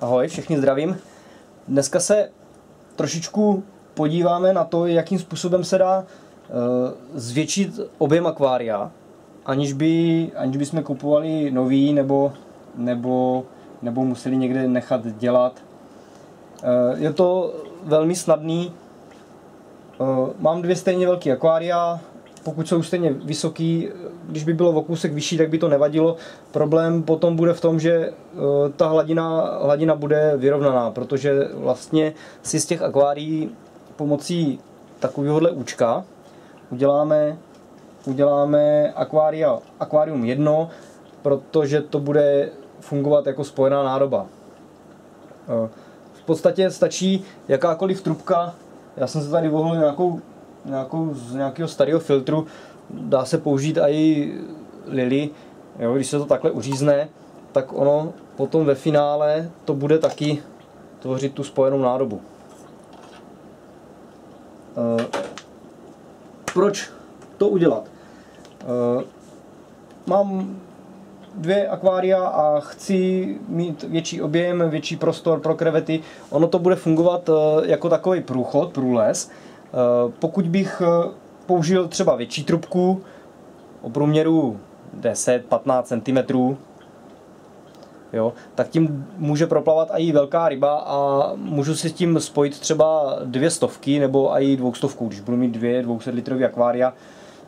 Ahoj, všechny zdravím. Dneska se trošičku podíváme na to, jakým způsobem se dá zvětšit objem akvária, aniž bychom kupovali nový nebo museli někde nechat dělat. Je to velmi snadný. Mám dvě stejně velké akvária. Pokud jsou stejně vysoký, když by bylo o kousek vyšší, tak by to nevadilo. Problém potom bude v tom, že ta hladina bude vyrovnaná, protože vlastně si z těch akvárií pomocí takovéhohle účka uděláme akvárium jedno, protože to bude fungovat jako spojená nádoba. V podstatě stačí jakákoliv trubka. Já jsem se tady vohlil z nějakého starého filtru, dá se použít i lily, jo, když se to takhle uřízne, tak ono potom ve finále to bude taky tvořit tu spojenou nádobu. Proč to udělat? Mám dvě akvária a chci mít větší objem, větší prostor pro krevety. Ono to bude fungovat jako takový průles. Pokud bych použil třeba větší trubku o průměru 10-15 cm, jo, tak tím může proplavat i velká ryba a můžu si s tím spojit třeba 200 nebo i 200, když budu mít 200 litrový akvária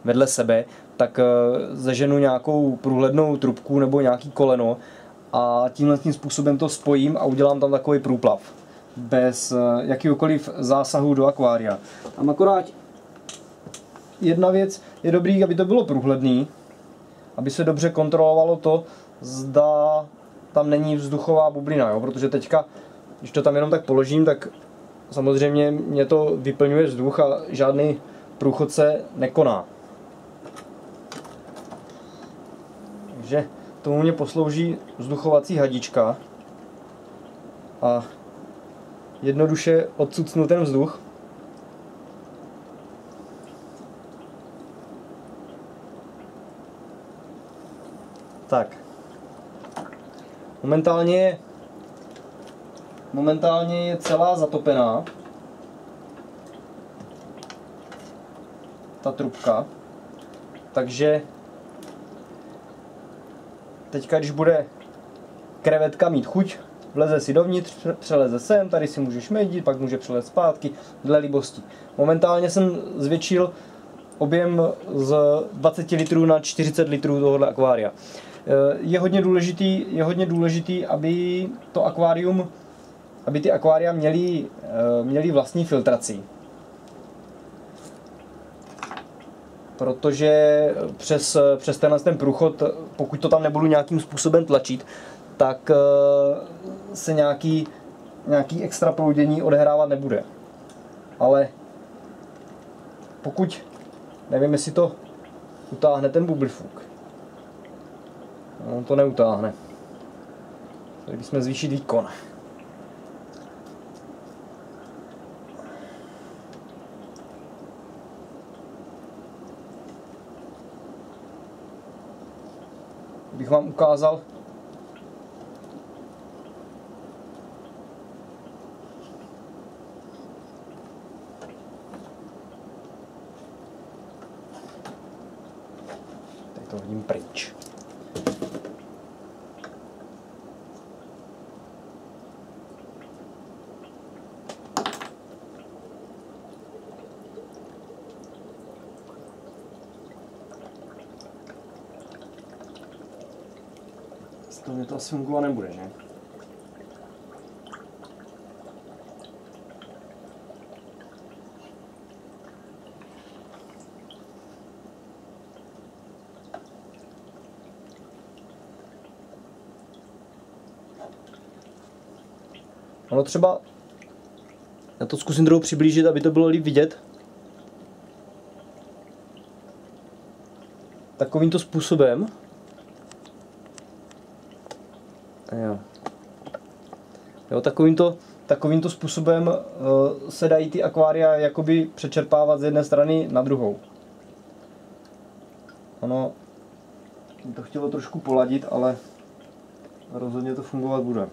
vedle sebe, tak zaženu nějakou průhlednou trubku nebo nějaký koleno a tímhle tím způsobem to spojím a udělám tam takový průplav bez jakýkoliv zásahu do akvária. Tam akorát jedna věc, je dobrý, aby to bylo průhledný, aby se dobře kontrolovalo to, zda tam není vzduchová bublina, jo? Protože teďka, když to tam jenom tak položím, tak samozřejmě mě to vyplňuje vzduch a žádný průchod se nekoná. Takže tomu mě poslouží vzduchovací hadička a jednoduše odcucnu ten vzduch. Tak. Momentálně je celá zatopená ta trubka. Takže teďka, když bude krevetka mít chuť, vleze si dovnitř, přeleze sem, tady si může šmejdit, pak může přelez zpátky, dle libosti. Momentálně jsem zvětšil objem z 20 litrů na 40 litrů tohohle akvária. Je hodně důležitý, aby ty akvária měly vlastní filtraci. Protože přes ten průchod, pokud to tam nebudu nějakým způsobem tlačit, tak se nějaký extra proudění odehrávat nebude. Ale pokud, nevím, jestli to utáhne ten bublifuk. No, to neutáhne. Tady bychom zvýšit výkon. Bych vám ukázal, teď to hodím pryč. To mě to asi fungovat nebude, že? Ono třeba, já to zkusím trochu přiblížit, aby to bylo líp vidět. Takovýmto způsobem. Jo, takovýmto způsobem se dají ty akvária jakoby přečerpávat z jedné strany na druhou. Ono to chtělo trošku poladit, ale rozhodně to fungovat bude.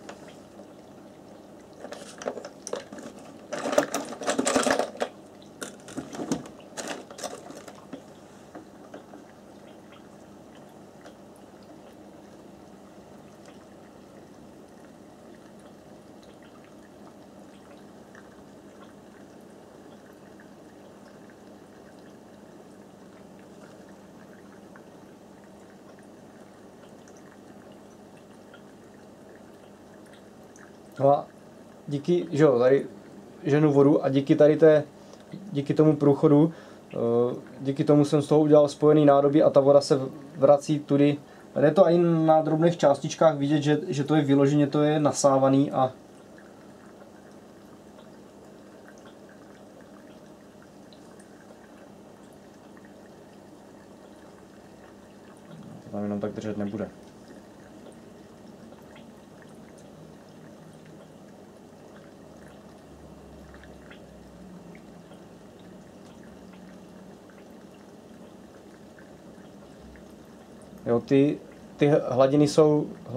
No a díky, že jo, tady ženu vodu a díky tomu průchodu, díky tomu jsem z toho udělal spojený nádobí a ta voda se vrací tudy. Tady je to i na drobných částičkách vidět, že to je vyloženě, to je nasávaný a to tam jenom tak držet nebude. Jo, ty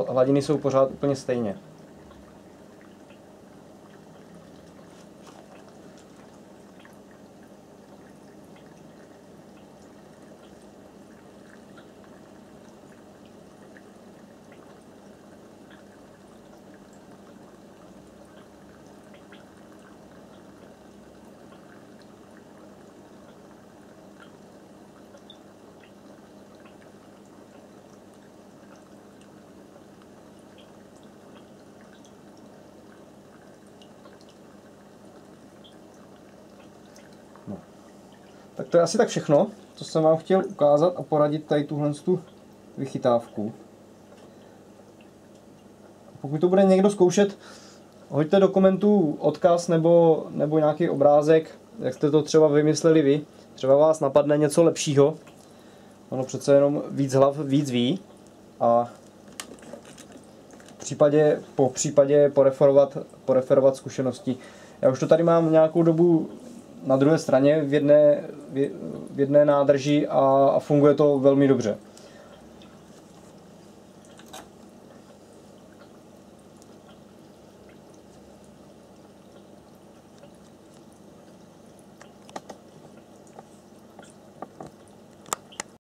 hladiny jsou pořád úplně stejně. No. Tak to je asi tak všechno, co jsem vám chtěl ukázat a poradit tady tuhle vychytávku. Pokud to bude někdo zkoušet, hoďte do komentů odkaz nebo nějaký obrázek, jak jste to třeba vymysleli vy. Třeba vás napadne něco lepšího. Ono přece jenom víc hlav víc ví. A po případě poreferovat zkušenosti. Já už to tady mám nějakou dobu na druhé straně v jedné nádrži a funguje to velmi dobře.